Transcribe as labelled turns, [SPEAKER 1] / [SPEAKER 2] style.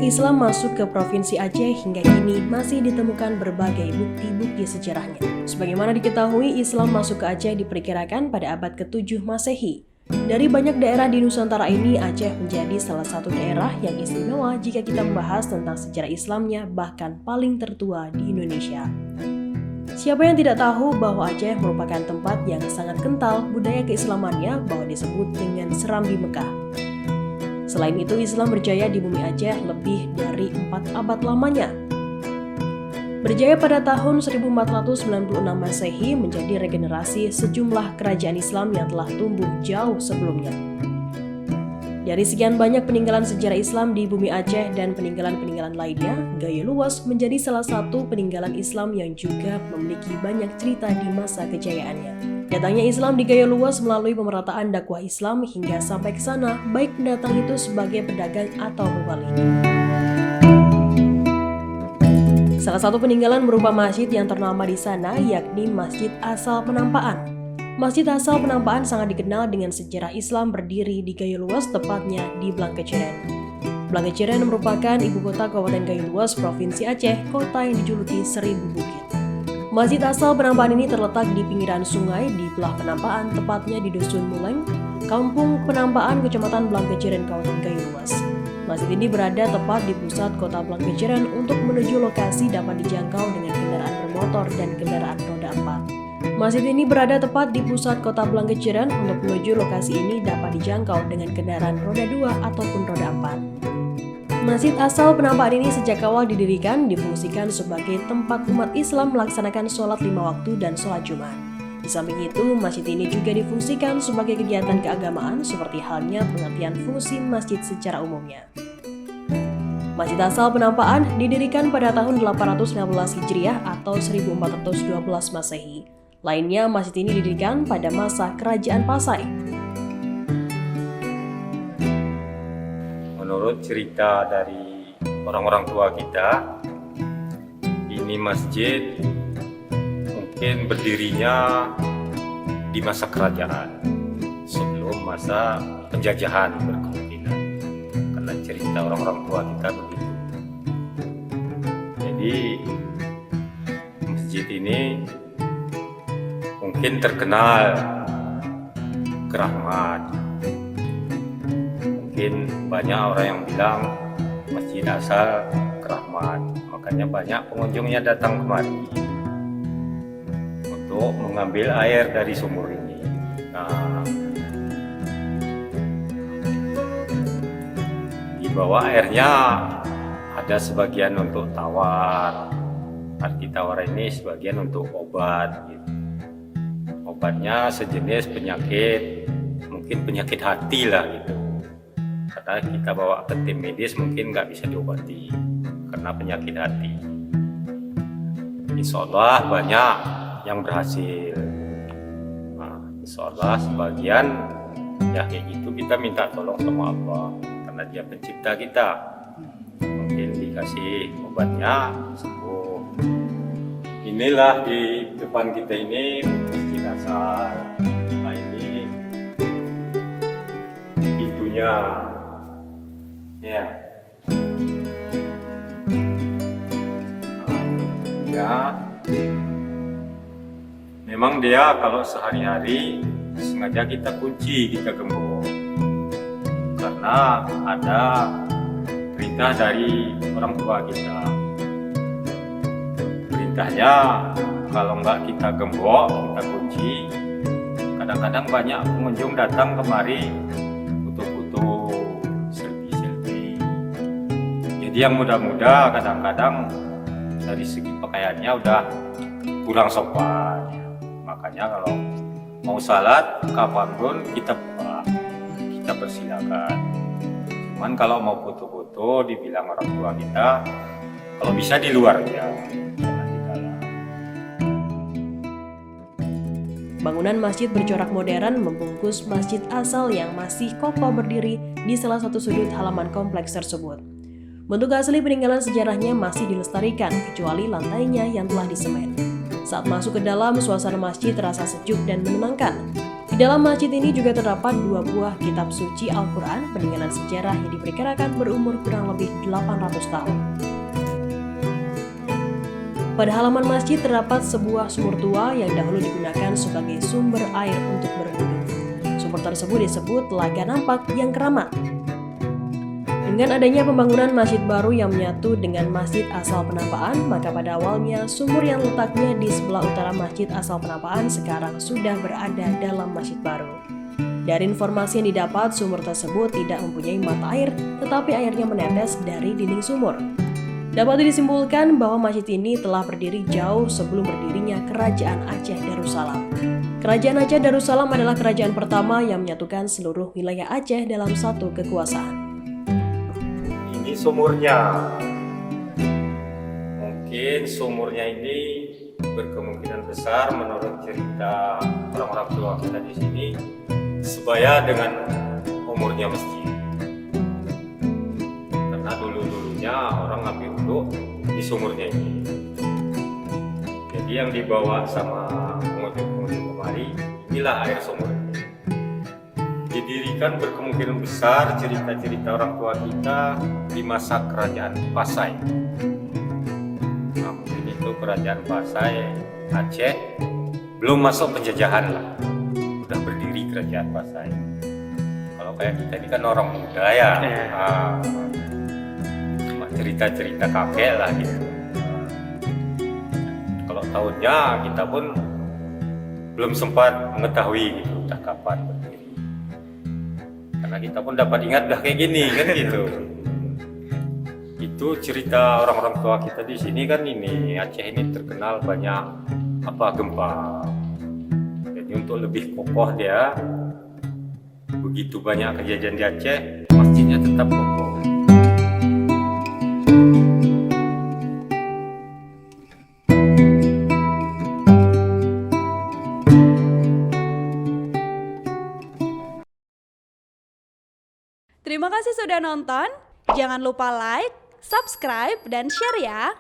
[SPEAKER 1] Islam masuk ke Provinsi Aceh hingga kini masih ditemukan berbagai bukti-bukti sejarahnya. Sebagaimana diketahui, Islam masuk ke Aceh diperkirakan pada abad ke-7 Masehi. Dari banyak daerah di Nusantara ini, Aceh menjadi salah satu daerah yang istimewa jika kita membahas tentang sejarah Islamnya, bahkan paling tertua di Indonesia. Siapa yang tidak tahu bahwa Aceh merupakan tempat yang sangat kental budaya keislamannya, bahwa disebut dengan Serambi Mekah. Selain itu, Islam berjaya di bumi Aceh lebih dari 4 abad lamanya. Berjaya pada tahun 1496 Masehi menjadi regenerasi sejumlah kerajaan Islam yang telah tumbuh jauh sebelumnya. Dari sekian banyak peninggalan sejarah Islam di bumi Aceh dan peninggalan-peninggalan lainnya, Gayo Luas menjadi salah satu peninggalan Islam yang juga memiliki banyak cerita di masa kejayaannya. Datangnya Islam di Gayo Luas melalui pemerataan dakwah Islam hingga sampai ke sana, baik pendatang itu sebagai pedagang atau pembeli. Salah satu peninggalan berupa masjid yang ternama di sana yakni Masjid Asal Penampaan. Masjid Asal Penampaan sangat dikenal dengan sejarah Islam berdiri di Gayo Luas, tepatnya di Blangkeceren. Blangkeceren merupakan ibu kota Kabupaten Gayo Luas, Provinsi Aceh, kota yang dijuluki Seribu Bukit. Masjid Asal Penampaan ini terletak di pinggiran sungai di Belah Penampaan, tepatnya di Dusun Muleng, Kampung Penampaan, Kecamatan Blangkeceren, Kabupaten Gayo Luas. Masjid ini berada tepat di pusat kota Blangkeceren. Untuk menuju lokasi dapat dijangkau dengan kendaraan bermotor dan kendaraan roda 4. Masjid ini berada tepat di pusat kota Blangkeceren. Untuk menuju lokasi ini dapat dijangkau dengan kendaraan roda 2 ataupun roda 4. Masjid Asal Penampaan ini sejak awal didirikan difungsikan sebagai tempat umat Islam melaksanakan sholat 5 waktu dan sholat Jumat. Di samping itu, masjid ini juga difungsikan sebagai kegiatan keagamaan seperti halnya pengertian fungsi masjid secara umumnya. Masjid Asal Penampaan didirikan pada tahun 816 Hijriah atau 1412 Masehi. Lainnya, masjid ini didirikan pada masa Kerajaan Pasai.
[SPEAKER 2] Menurut cerita dari orang-orang tua kita, ini masjid mungkin berdirinya di masa kerajaan sebelum masa penjajahan berkemungkinan, karena cerita orang-orang tua kita begitu. Jadi masjid ini mungkin terkenal keramat. Mungkin banyak orang yang bilang Masjid Asal Keramat, makanya banyak pengunjungnya datang kemari untuk mengambil air dari sumur ini. Nah, di bawah airnya ada sebagian untuk tawar. Arti tawar ini sebagian untuk obat. Gitu. Obatnya sejenis penyakit, mungkin penyakit hati lah gitu. Karena kita bawa ke tim medis mungkin nggak bisa diobati karena penyakit hati. Insya Allah banyak yang berhasil. Nah, insya Allah sebagian ya kayak gitu kita minta tolong sama Allah karena Dia pencipta kita. Mungkin dikasih obatnya sembuh. Inilah di depan kita ini Masjid Asal. Nah, ini pintunya. Ya. Ya. Memang dia kalau sehari-hari sengaja kita kunci, kita gembok. Karena ada perintah dari orang tua kita. Perintahnya kalau nggak kita gembok, kita kunci, kadang-kadang banyak pengunjung datang kemari foto-foto, selfie. Jadi yang muda-muda kadang-kadang dari segi pakaiannya udah kurang sopan. Makanya kalau mau salat kapanpun kita buka, kita persilakan. Cuman kalau mau foto-foto dibilang orang tua kita, kalau bisa di luar aja.
[SPEAKER 1] Bangunan masjid bercorak modern membungkus Masjid Asal yang masih kokoh berdiri di salah satu sudut halaman kompleks tersebut. Bentuk asli peninggalan sejarahnya masih dilestarikan, kecuali lantainya yang telah disemen. Saat masuk ke dalam, suasana masjid terasa sejuk dan menenangkan. dalam masjid ini juga terdapat 2 buah kitab suci Al-Quran peninggalan sejarah yang diperkirakan berumur kurang lebih 800 tahun. Pada halaman masjid terdapat sebuah sumur tua yang dahulu digunakan sebagai sumber air untuk berwudu. Sumur tersebut disebut Telaga Nampak yang Keramat. Dengan adanya pembangunan masjid baru yang menyatu dengan masjid asal Penampaan, maka pada awalnya sumur yang letaknya di sebelah utara masjid asal Penampaan sekarang sudah berada dalam masjid baru. Dari informasi yang didapat, sumur tersebut tidak mempunyai mata air, tetapi airnya menetes dari dinding sumur. Dapat disimpulkan bahwa masjid ini telah berdiri jauh sebelum berdirinya Kerajaan Aceh Darussalam. Kerajaan Aceh Darussalam adalah kerajaan pertama yang menyatukan seluruh wilayah Aceh dalam satu kekuasaan.
[SPEAKER 2] Ini sumurnya. Mungkin sumurnya ini berkemungkinan besar menurut cerita orang-orang tua kita di sini sebaya dengan umurnya masjid. Karena dulu-dulunya orang ngambil wudhu di sumurnya ini. Jadi yang dibawa sama pengunjung-pengunjung kemari, inilah air sumur. Didirikan berkemungkinan besar cerita-cerita orang tua kita di masa kerajaan Pasai. Nah, mungkin itu kerajaan Pasai Aceh belum masuk penjajahan lah, udah berdiri kerajaan Pasai. Kalau kayak kita ini kan orang muda ya, cuma cerita-cerita kakek lah gitu. Kalau tahunnya kita pun belum sempat mengetahui gitu, udah kapan berdiri. Karena kita pun dapat ingat udah kayak gini kan gitu. Itu cerita orang-orang tua kita di sini kan ini Aceh ini terkenal banyak gempa. Jadi untuk lebih kokoh dia, begitu banyak kejadian di Aceh, masjidnya tetap kokoh.
[SPEAKER 3] Terima kasih sudah nonton. Jangan lupa like, subscribe, dan share ya.